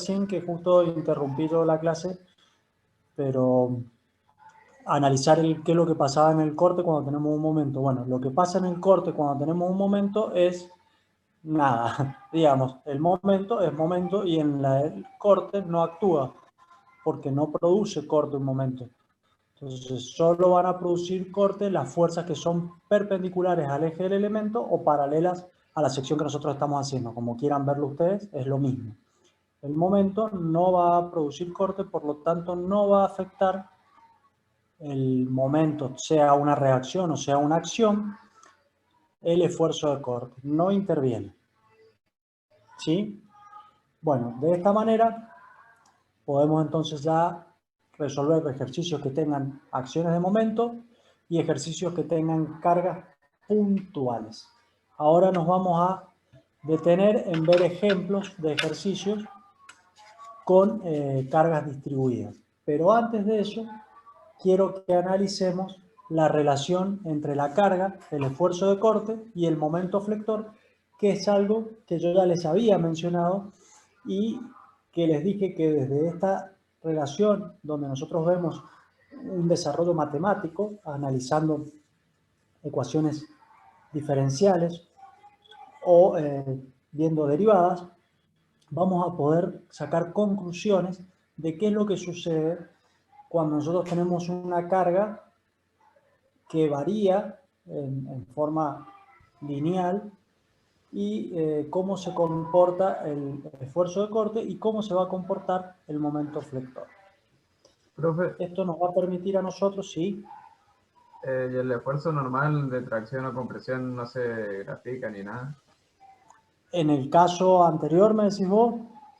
recién que justo interrumpí yo la clase, pero analizar qué es lo que pasaba en el corte cuando tenemos un momento. Bueno, lo que pasa en el corte cuando tenemos un momento es nada. Digamos, el momento es momento y en el corte no actúa porque no produce corte un momento. Entonces, solo van a producir corte las fuerzas que son perpendiculares al eje del elemento o paralelas a la sección que nosotros estamos haciendo. Como quieran verlo ustedes, es lo mismo. El momento no va a producir corte, por lo tanto no va a afectar el momento, sea una reacción o sea una acción, el esfuerzo de corte. No interviene. ¿Sí? Bueno, de esta manera podemos entonces ya resolver ejercicios que tengan acciones de momento y ejercicios que tengan cargas puntuales. Ahora nos vamos a detener en ver ejemplos de ejercicios con cargas distribuidas. Pero antes de eso, quiero que analicemos la relación entre la carga, el esfuerzo de corte y el momento flector, que es algo que yo ya les había mencionado y que les dije que desde esta relación, donde nosotros vemos un desarrollo matemático, analizando ecuaciones diferenciales o viendo derivadas, vamos a poder sacar conclusiones de qué es lo que sucede cuando nosotros tenemos una carga que varía en forma lineal y cómo se comporta el esfuerzo de corte y cómo se va a comportar el momento flector. Profe, Esto nos va a permitir a nosotros, sí. ¿y el esfuerzo normal de tracción o compresión no se grafica ni nada? En el caso anterior, me decís vos,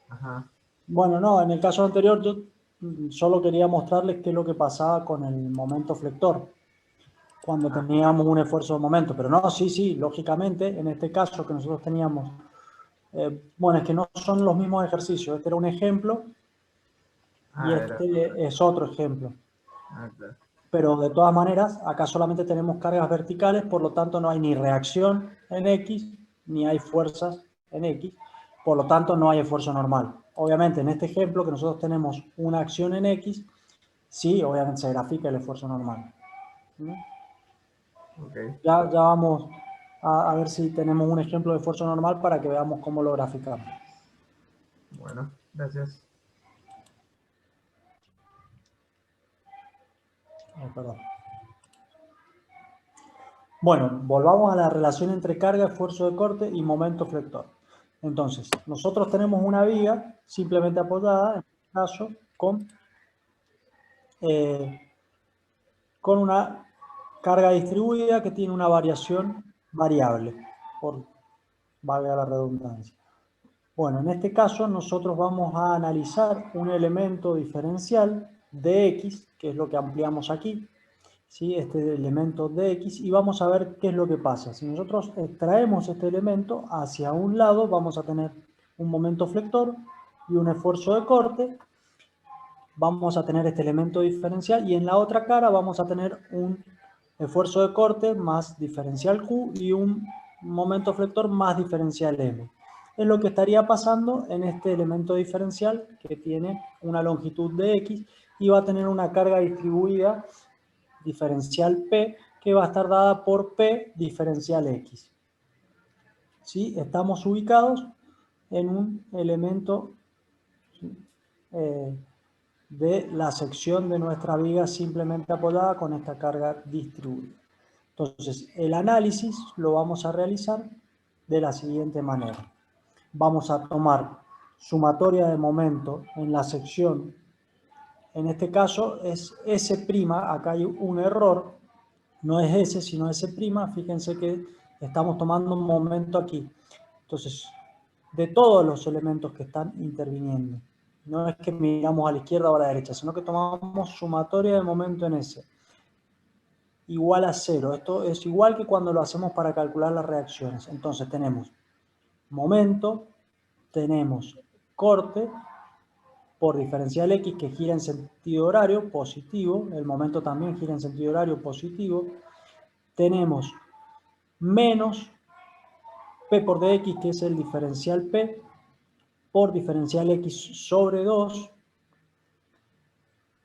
Ajá. bueno, no, en el caso anterior yo solo quería mostrarles qué es lo que pasaba con el momento flector, cuando teníamos un esfuerzo de momento, pero no, sí, lógicamente, en este caso que nosotros teníamos, bueno, es que no son los mismos ejercicios, este era un ejemplo y Era. este es otro ejemplo. Claro. Pero de todas maneras, acá solamente tenemos cargas verticales, por lo tanto no hay ni reacción en X, ni hay fuerzas en X, por lo tanto no hay esfuerzo normal. Obviamente en este ejemplo que nosotros tenemos una acción en X, sí, obviamente se grafica el esfuerzo normal. ¿Mm? Ok. Ya vamos a ver si tenemos un ejemplo de esfuerzo normal para que veamos cómo lo graficamos. Bueno, gracias. Perdón. Bueno, volvamos a la relación entre carga, esfuerzo de corte y momento flector. Entonces, nosotros tenemos una viga simplemente apoyada, en este caso, con una carga distribuida que tiene una variación variable, por valga la redundancia. Bueno, en este caso nosotros vamos a analizar un elemento diferencial de X, que es lo que ampliamos aquí, ¿sí? Este elemento de X, y vamos a ver qué es lo que pasa. Si nosotros extraemos este elemento hacia un lado, vamos a tener un momento flector y un esfuerzo de corte, vamos a tener este elemento diferencial y en la otra cara vamos a tener un esfuerzo de corte más diferencial Q y un momento flector más diferencial M. Es lo que estaría pasando en este elemento diferencial que tiene una longitud de X y va a tener una carga distribuida diferencial P que va a estar dada por P diferencial X. ¿Sí? Estamos ubicados en un elemento de la sección de nuestra viga simplemente apoyada con esta carga distribuida. Entonces, el análisis lo vamos a realizar de la siguiente manera. Vamos a tomar sumatoria de momento en la sección, en este caso es S', acá hay un error, no es S sino S', fíjense que estamos tomando un momento aquí. Entonces, de todos los elementos que están interviniendo. No es que miramos a la izquierda o a la derecha, sino que tomamos sumatoria de momento en S. Igual a 0. Esto es igual que cuando lo hacemos para calcular las reacciones. Entonces tenemos momento, tenemos corte por diferencial X que gira en sentido horario positivo, el momento también gira en sentido horario positivo, tenemos menos P por dx, que es el diferencial P, por diferencial x sobre 2.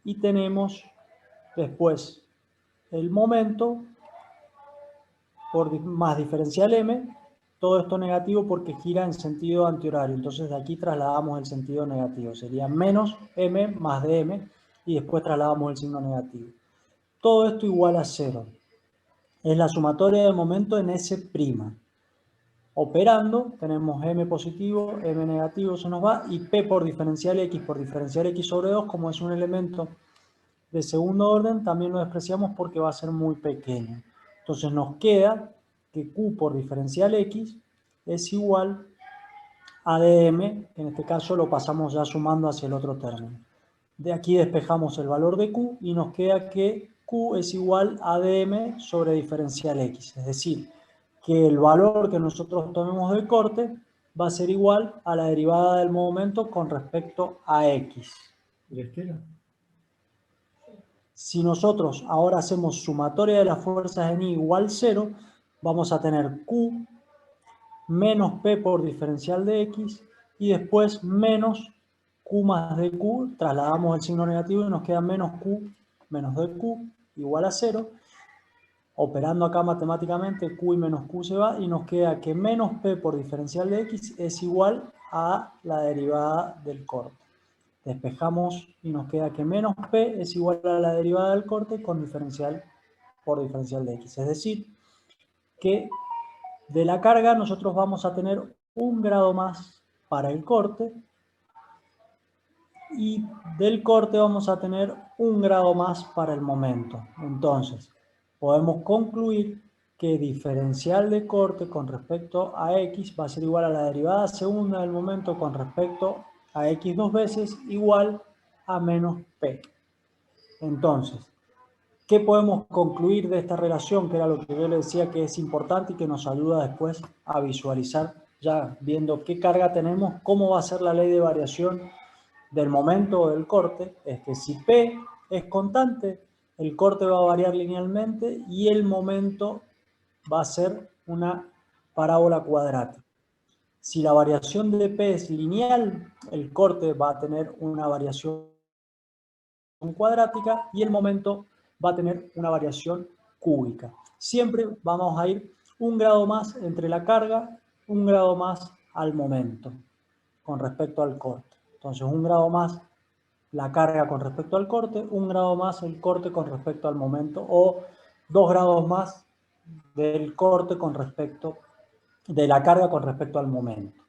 Y tenemos después el momento por más diferencial m. Todo esto negativo porque gira en sentido antihorario. Entonces de aquí trasladamos el sentido negativo. Sería menos m más dm y después trasladamos el signo negativo. Todo esto igual a 0. Es la sumatoria de momento en S'. Operando, tenemos m positivo, m negativo se nos va, y p por diferencial x sobre 2, como es un elemento de segundo orden, también lo despreciamos porque va a ser muy pequeño. Entonces nos queda que q por diferencial x es igual a dm, en este caso lo pasamos ya sumando hacia el otro término. De aquí despejamos el valor de q y nos queda que q es igual a dm sobre diferencial x, es decir, que el valor que nosotros tomemos de corte va a ser igual a la derivada del momento con respecto a x. ¿Y la esquina? Si nosotros ahora hacemos sumatoria de las fuerzas en I igual 0, vamos a tener Q menos P por diferencial de X y después menos Q más dQ, trasladamos el signo negativo y nos queda menos Q menos dQ igual a 0. Operando acá matemáticamente, Q y menos Q se va y nos queda que menos P por diferencial de X es igual a la derivada del corte. Despejamos y nos queda que menos P es igual a la derivada del corte con diferencial por diferencial de X. Es decir, que de la carga nosotros vamos a tener 1 grado más para el corte y del corte vamos a tener 1 grado más para el momento. Entonces, podemos concluir que diferencial de corte con respecto a X va a ser igual a la derivada segunda del momento con respecto a X 2 veces igual a menos P. Entonces, ¿qué podemos concluir de esta relación? Que era lo que yo le decía que es importante y que nos ayuda después a visualizar, ya viendo qué carga tenemos, cómo va a ser la ley de variación del momento del corte. Es que si P es constante, el corte va a variar linealmente y el momento va a ser una parábola cuadrática. Si la variación de P es lineal, el corte va a tener una variación cuadrática y el momento va a tener una variación cúbica. Siempre vamos a ir 1 grado más entre la carga, 1 grado más al momento con respecto al corte. Entonces 1 grado más la carga con respecto al corte, 1 grado más el corte con respecto al momento o 2 grados más del corte con respecto de la carga con respecto al momento.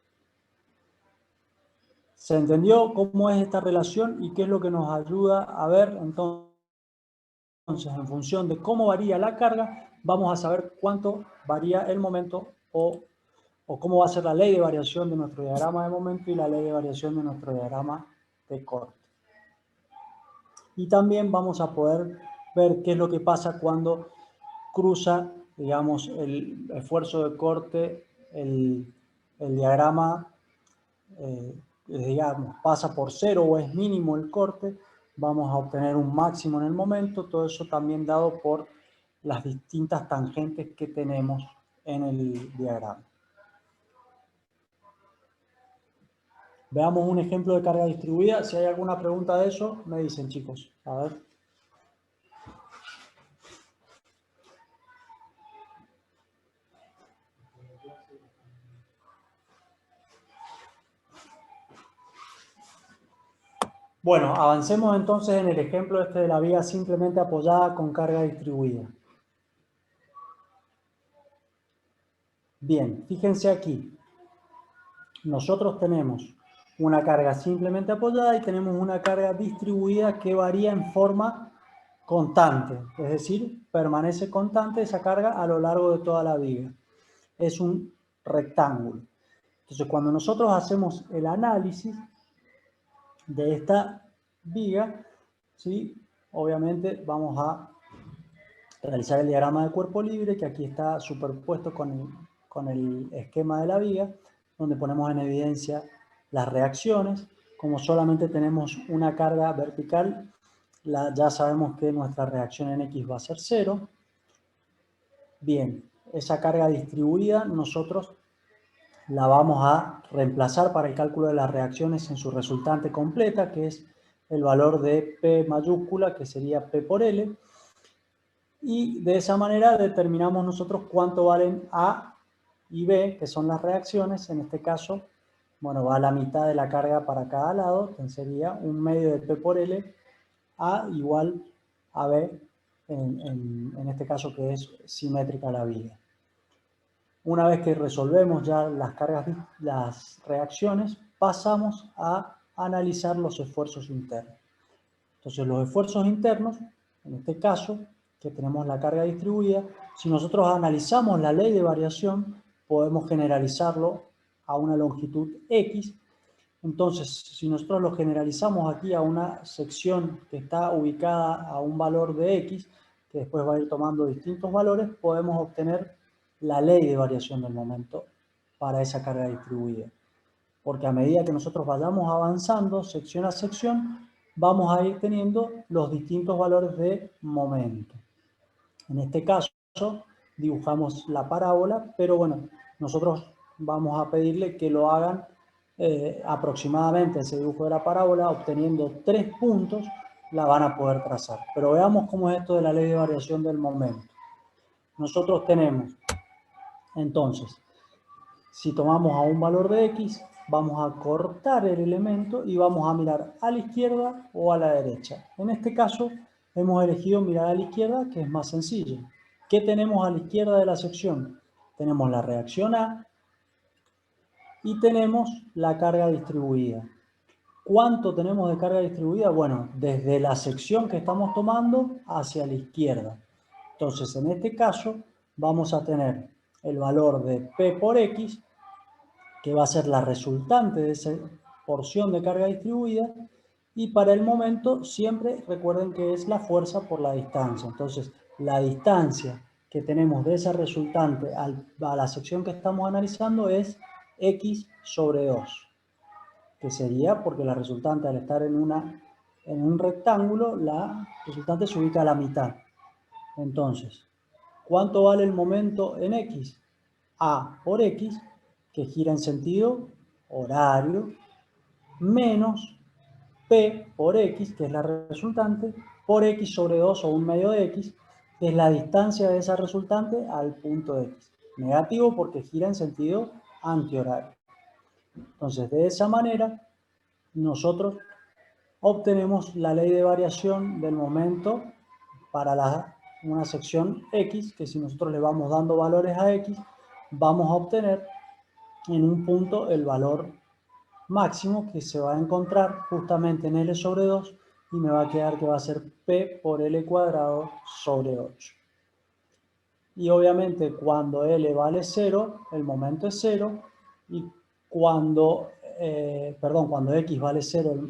¿Se entendió cómo es esta relación y qué es lo que nos ayuda a ver? Entonces, en función de cómo varía la carga, vamos a saber cuánto varía el momento o cómo va a ser la ley de variación de nuestro diagrama de momento y la ley de variación de nuestro diagrama de corte. Y también vamos a poder ver qué es lo que pasa cuando cruza, digamos, el esfuerzo de corte, el diagrama, digamos, pasa por 0 o es mínimo el corte, vamos a obtener un máximo en el momento, todo eso también dado por las distintas tangentes que tenemos en el diagrama. Veamos un ejemplo de carga distribuida. Si hay alguna pregunta de eso, me dicen, chicos. A ver. Bueno, avancemos entonces en el ejemplo este de la viga simplemente apoyada con carga distribuida. Bien, fíjense aquí. Nosotros tenemos una carga simplemente apoyada y tenemos una carga distribuida que varía en forma constante. Es decir, permanece constante esa carga a lo largo de toda la viga. Es un rectángulo. Entonces, cuando nosotros hacemos el análisis de esta viga, ¿sí? Obviamente vamos a realizar el diagrama de cuerpo libre, que aquí está superpuesto con el esquema de la viga, donde ponemos en evidencia las reacciones. Como solamente tenemos una carga vertical, ya sabemos que nuestra reacción en X va a ser 0. Bien, esa carga distribuida nosotros la vamos a reemplazar para el cálculo de las reacciones en su resultante completa, que es el valor de P mayúscula, que sería P por L. Y de esa manera determinamos nosotros cuánto valen A y B, que son las reacciones. En este caso, bueno, va a la mitad de la carga para cada lado, entonces sería un medio de P por L, A igual a B, en este caso que es simétrica la viga. Una vez que resolvemos ya las cargas, las reacciones, pasamos a analizar los esfuerzos internos. Entonces, los esfuerzos internos, en este caso, que tenemos la carga distribuida, si nosotros analizamos la ley de variación, podemos generalizarlo a una longitud X. Entonces, si nosotros lo generalizamos aquí a una sección que está ubicada a un valor de X, que después va a ir tomando distintos valores, podemos obtener la ley de variación del momento para esa carga distribuida. Porque a medida que nosotros vayamos avanzando sección a sección, vamos a ir teniendo los distintos valores de momento. En este caso, dibujamos la parábola, pero bueno, nosotros vamos a pedirle que lo hagan aproximadamente ese dibujo de la parábola, obteniendo 3 puntos, la van a poder trazar. Pero veamos cómo es esto de la ley de variación del momento. Nosotros tenemos, entonces, si tomamos a un valor de X, vamos a cortar el elemento y vamos a mirar a la izquierda o a la derecha. En este caso, hemos elegido mirar a la izquierda, que es más sencillo. ¿Qué tenemos a la izquierda de la sección? Tenemos la reacción A y tenemos la carga distribuida. ¿Cuánto tenemos de carga distribuida? Bueno, desde la sección que estamos tomando hacia la izquierda. Entonces, en este caso, vamos a tener el valor de P por X, que va a ser la resultante de esa porción de carga distribuida, y para el momento siempre recuerden que es la fuerza por la distancia. Entonces, la distancia que tenemos de esa resultante a la sección que estamos analizando es X sobre 2, que sería porque la resultante al estar en un rectángulo, la resultante se ubica a la mitad. Entonces, ¿cuánto vale el momento en X? A por X, que gira en sentido horario, menos P por X, que es la resultante, por X sobre 2 o un medio de X, que es la distancia de esa resultante al punto X. Negativo porque gira en sentido antihorario. Entonces, de esa manera, nosotros obtenemos la ley de variación del momento para una sección X, que si nosotros le vamos dando valores a X, vamos a obtener en un punto el valor máximo que se va a encontrar justamente en L sobre 2 y me va a quedar que va a ser P por L cuadrado sobre 8. Y obviamente cuando L vale 0, el momento es 0, y cuando X vale 0,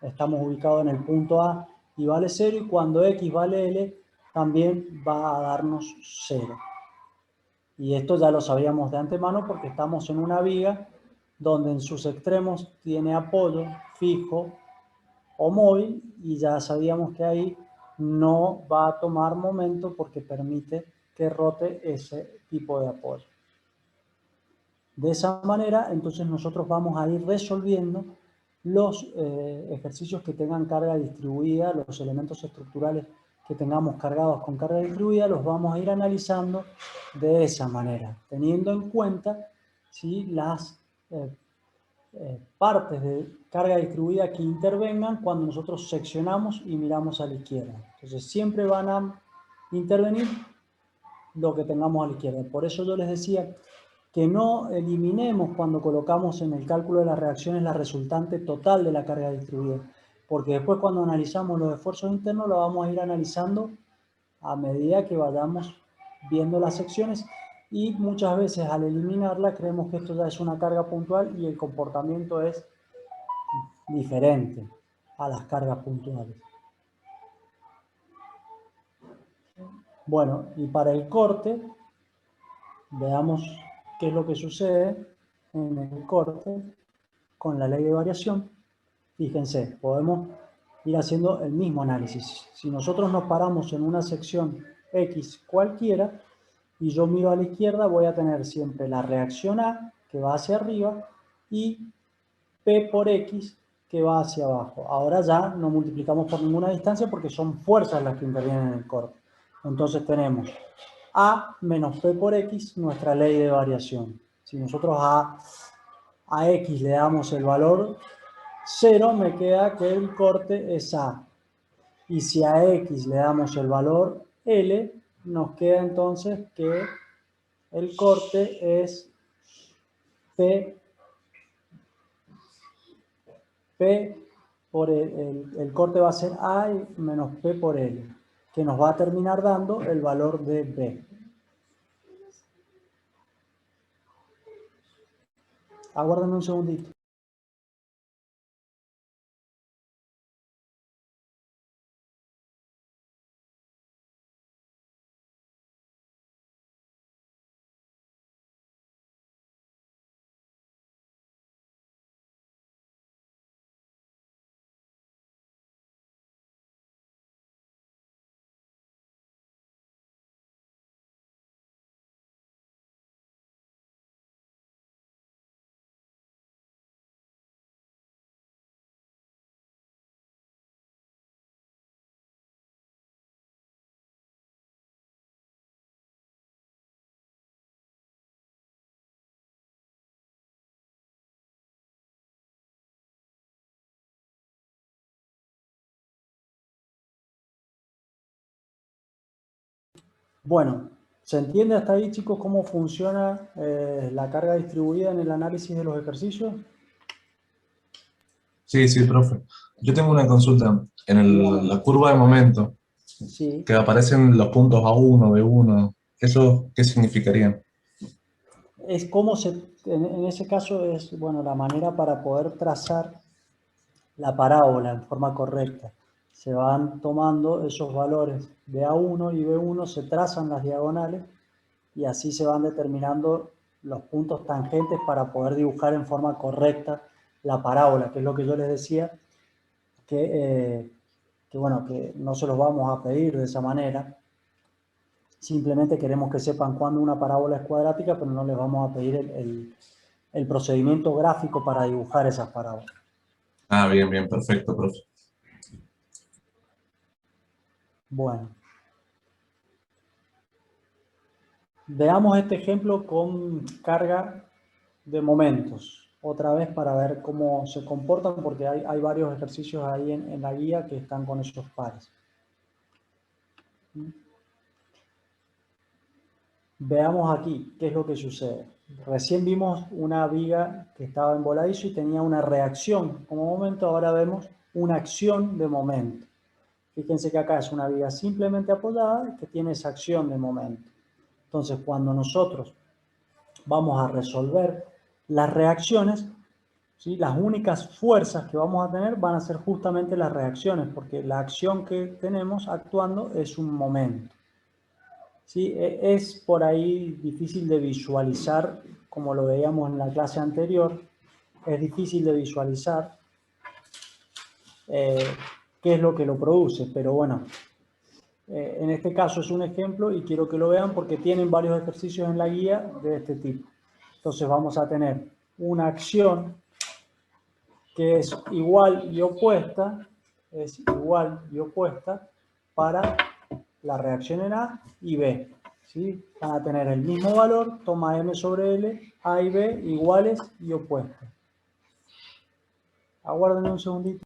estamos ubicados en el punto A y vale 0, y cuando X vale L, también va a darnos 0. Y esto ya lo sabíamos de antemano porque estamos en una viga donde en sus extremos tiene apoyo fijo o móvil, y ya sabíamos que ahí no va a tomar momento porque permite que rote ese tipo de apoyo. De esa manera, entonces nosotros vamos a ir resolviendo los ejercicios que tengan carga distribuida, los elementos estructurales que tengamos cargados con carga distribuida, los vamos a ir analizando de esa manera, teniendo en cuenta ¿sí? las partes de carga distribuida que intervengan cuando nosotros seccionamos y miramos a la izquierda. Entonces siempre van a intervenir lo que tengamos a la izquierda. Por eso yo les decía que no eliminemos cuando colocamos en el cálculo de las reacciones la resultante total de la carga distribuida, porque después cuando analizamos los esfuerzos internos lo vamos a ir analizando a medida que vayamos viendo las secciones, y muchas veces al eliminarla creemos que esto ya es una carga puntual y el comportamiento es diferente a las cargas puntuales. Bueno, y para el corte, veamos qué es lo que sucede en el corte con la ley de variación. Fíjense, podemos ir haciendo el mismo análisis. Si nosotros nos paramos en una sección X cualquiera y yo miro a la izquierda, voy a tener siempre la reacción A, que va hacia arriba, y P por X, que va hacia abajo. Ahora ya no multiplicamos por ninguna distancia porque son fuerzas las que intervienen en el corte. Entonces tenemos A menos P por X, nuestra ley de variación. Si nosotros a X le damos el valor 0, me queda que el corte es A. Y si a X le damos el valor L, nos queda entonces que el corte es P por el corte va a ser A menos P por L, que nos va a terminar dando el valor de B. Aguárdenme un segundito. Bueno, ¿se entiende hasta ahí, chicos, cómo funciona la carga distribuida en el análisis de los ejercicios? Sí, sí, profe. Yo tengo una consulta. En Dígame. la curva de momento, Sí, que aparecen los puntos A1, B1, ¿eso qué significaría? es como en ese caso es, bueno, la manera para poder trazar la parábola en forma correcta. Se van tomando esos valores de A1 y B1, se trazan las diagonales y así se van determinando los puntos tangentes para poder dibujar en forma correcta la parábola, que es lo que yo les decía, que bueno, que no se los vamos a pedir de esa manera. Simplemente queremos que sepan cuándo una parábola es cuadrática, pero no les vamos a pedir el procedimiento gráfico para dibujar esas parábolas. Ah, bien, bien, perfecto, profe. Bueno, veamos este ejemplo con carga de momentos. Otra vez para ver cómo se comportan, porque hay varios ejercicios ahí en la guía que están con esos pares. Veamos aquí qué es lo que sucede. Recién vimos una viga que estaba en voladizo y tenía una reacción como momento, ahora vemos una acción de momento. Fíjense que acá es una viga simplemente apoyada que tiene esa acción de momento. Entonces, cuando nosotros vamos a resolver las reacciones, ¿sí? Las únicas fuerzas que vamos a tener van a ser justamente las reacciones, porque la acción que tenemos actuando es un momento. ¿Sí? Es por ahí difícil de visualizar, como lo veíamos en la clase anterior, es difícil de visualizar qué es lo que lo produce, pero bueno, en este caso es un ejemplo y quiero que lo vean porque tienen varios ejercicios en la guía de este tipo. Entonces vamos a tener una acción que es igual y opuesta, para la reacción en A y B. ¿Sí? Van a tener el mismo valor, toma M sobre L, A y B iguales y opuestas. Aguarden un segundito.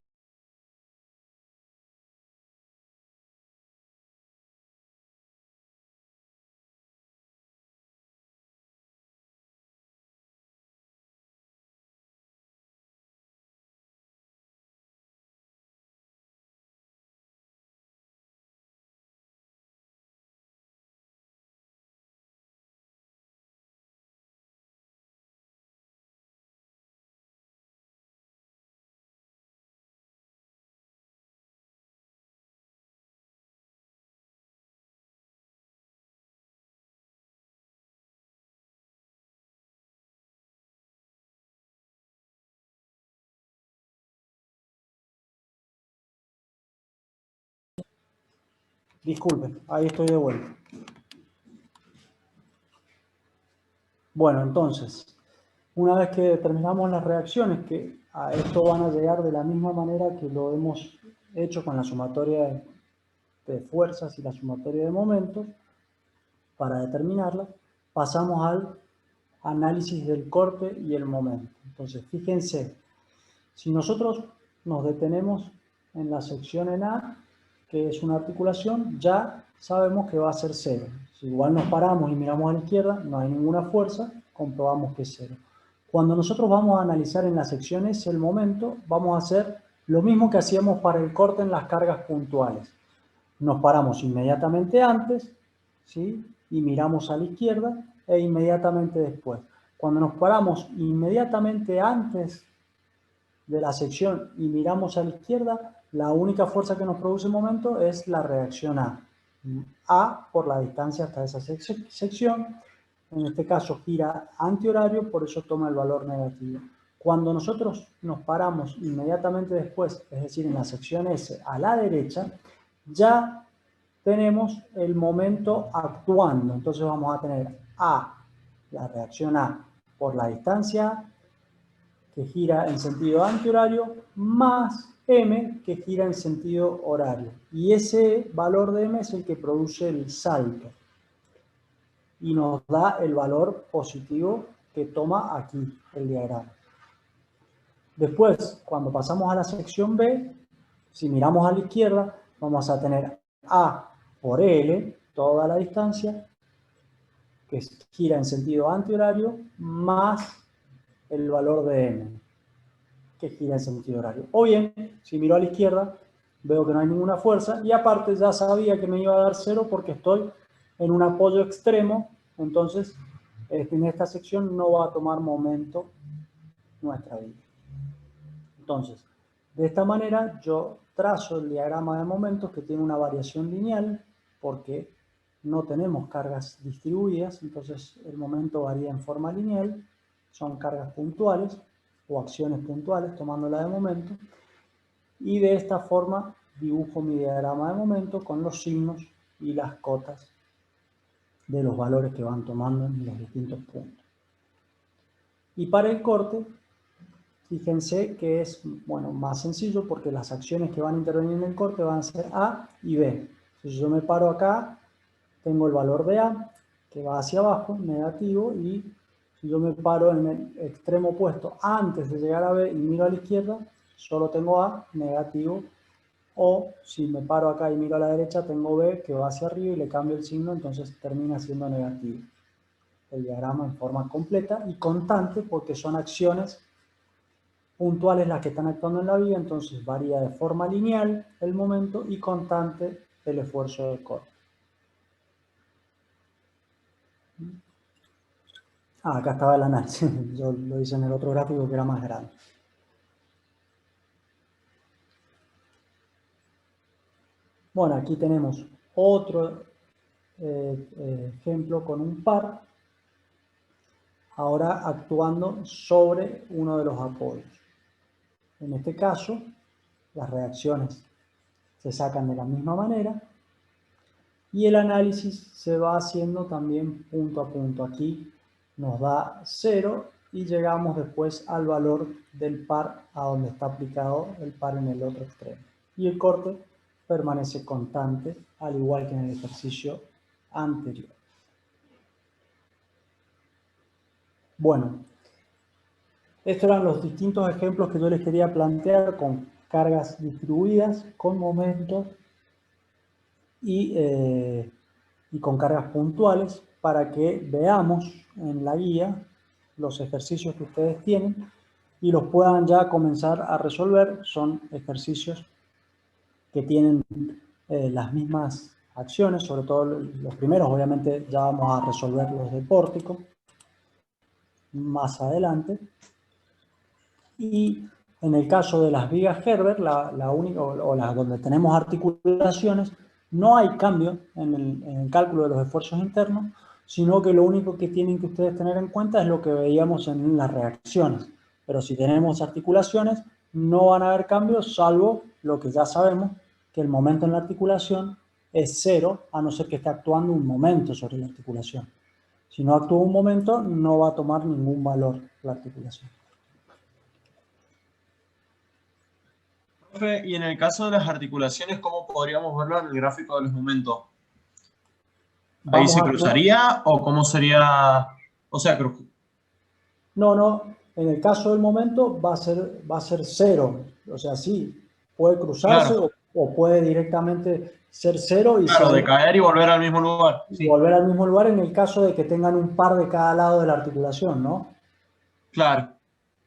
Disculpen, ahí estoy de vuelta. Bueno, entonces, una vez que determinamos las reacciones, que a esto van a llegar de la misma manera que lo hemos hecho con la sumatoria de fuerzas y la sumatoria de momentos, para determinarlas, pasamos al análisis del corte y el momento. Entonces, fíjense, si nosotros nos detenemos en la sección en A, que es una articulación, ya sabemos que va a ser cero. Si igual nos paramos y miramos a la izquierda, no hay ninguna fuerza, comprobamos que es cero. Cuando nosotros vamos a analizar en la sección S el momento, vamos a hacer lo mismo que hacíamos para el corte en las cargas puntuales. Nos paramos inmediatamente antes, ¿sí? Y miramos a la izquierda e inmediatamente después. Cuando nos paramos inmediatamente antes de la sección y miramos a la izquierda, la única fuerza que nos produce el momento es la reacción A. A por la distancia hasta esa sección. En este caso gira antihorario, por eso toma el valor negativo. Cuando nosotros nos paramos inmediatamente después, es decir, en la sección S a la derecha, ya tenemos el momento actuando. Entonces vamos a tener A, la reacción A, por la distancia que gira en sentido antihorario, más M, que gira en sentido horario. Y ese valor de M es el que produce el salto. Y nos da el valor positivo que toma aquí el diagrama. Después, cuando pasamos a la sección B, si miramos a la izquierda, vamos a tener A por L, toda la distancia, que gira en sentido antihorario, más el valor de M, que gira en sentido horario. O bien, si miro a la izquierda, veo que no hay ninguna fuerza, y aparte ya sabía que me iba a dar cero porque estoy en un apoyo extremo, entonces en esta sección no va a tomar momento nuestra vida. Entonces, de esta manera yo trazo el diagrama de momentos que tiene una variación lineal porque no tenemos cargas distribuidas, entonces el momento varía en forma lineal, son cargas puntuales o acciones puntuales tomándola de momento, y de esta forma dibujo mi diagrama de momento con los signos y las cotas de los valores que van tomando en los distintos puntos. Y para el corte, fíjense que es más sencillo porque las acciones que van a intervenir en el corte van a ser A y B. Si yo me paro acá, tengo el valor de A, que va hacia abajo, negativo, y si yo me paro en el extremo opuesto antes de llegar a B y miro a la izquierda, solo tengo A, negativo, o si me paro acá y miro a la derecha, tengo B, que va hacia arriba y le cambio el signo, entonces termina siendo negativo. El diagrama en forma completa y constante porque son acciones puntuales las que están actuando en la vía, entonces varía de forma lineal el momento y constante el esfuerzo del corte. Acá estaba el análisis, yo lo hice en el otro gráfico que era más grande. Bueno, aquí tenemos otro ejemplo con un par, ahora actuando sobre uno de los apoyos. En este caso, las reacciones se sacan de la misma manera y el análisis se va haciendo también punto a punto. Aquí nos da 0 y llegamos después al valor del par a donde está aplicado el par en el otro extremo. Y el corte permanece constante, al igual que en el ejercicio anterior. Bueno, estos eran los distintos ejemplos que yo les quería plantear con cargas distribuidas, con momentos y con cargas puntuales para que veamos en la guía los ejercicios que ustedes tienen y los puedan ya comenzar a resolver. Son ejercicios que tienen las mismas acciones, sobre todo los primeros. Obviamente ya vamos a resolver los de pórtico más adelante. Y en el caso de las vigas Herbert, la única, o las donde tenemos articulaciones, no hay cambio en el cálculo de los esfuerzos internos, sino que lo único que tienen que ustedes tener en cuenta es lo que veíamos en las reacciones. Pero si tenemos articulaciones, no van a haber cambios, salvo lo que ya sabemos, que el momento en la articulación es 0, a no ser que esté actuando un momento sobre la articulación. Si no actúa un momento, no va a tomar ningún valor la articulación. Profe, y en el caso de las articulaciones, ¿cómo podríamos verlo en el gráfico de los momentos? ¿Ahí Vamos se a- cruzaría o cómo sería? O sea, No, en el caso del momento va a ser cero. O sea, sí, puede cruzarse claro, o puede directamente ser cero y claro, de caer y volver al mismo lugar. Sí, volver al mismo lugar en el caso de que tengan un par de cada lado de la articulación, ¿no? claro,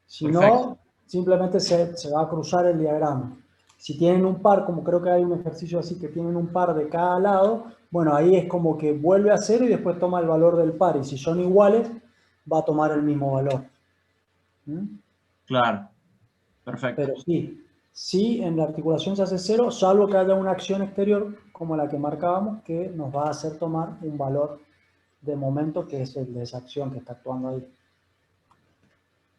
Si perfecto. no, simplemente se va a cruzar el diagrama. Si tienen un par, como creo que hay un ejercicio así, que tienen un par de cada lado, bueno, ahí es como que vuelve a cero y después toma el valor del par. Y si son iguales, va a tomar el mismo valor. ¿Mm? Claro, perfecto. Pero sí, en la articulación se hace cero, salvo que haya una acción exterior, como la que marcábamos, que nos va a hacer tomar un valor de momento, que es el de esa acción que está actuando ahí.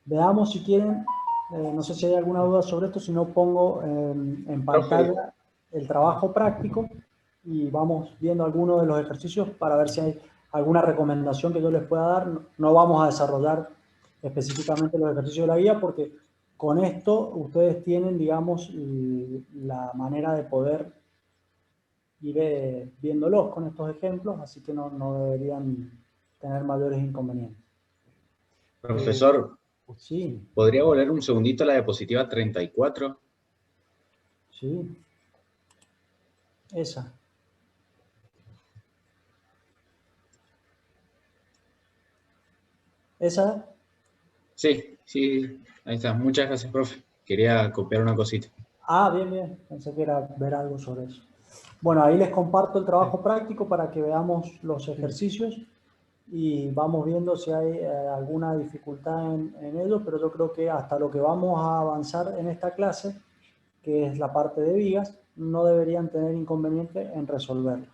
Veamos si quieren, no sé si hay alguna duda sobre esto, si no pongo en pantalla el trabajo práctico y vamos viendo algunos de los ejercicios para ver si hay alguna recomendación que yo les pueda dar. No vamos a desarrollar específicamente los ejercicios de la guía porque con esto ustedes tienen, digamos, la manera de poder ir viéndolos con estos ejemplos, así que no deberían tener mayores inconvenientes. Profesor, Sí, ¿podría volver un segundito a la diapositiva 34? sí, esa. ¿Esa? Sí, sí, ahí está. Muchas gracias, profe. Quería copiar una cosita. Ah, bien. Pensé que era ver algo sobre eso. Bueno, ahí les comparto el trabajo práctico para que veamos los ejercicios y vamos viendo si hay alguna dificultad en ello, pero yo creo que hasta lo que vamos a avanzar en esta clase, que es la parte de vigas, no deberían tener inconveniente en resolverlos.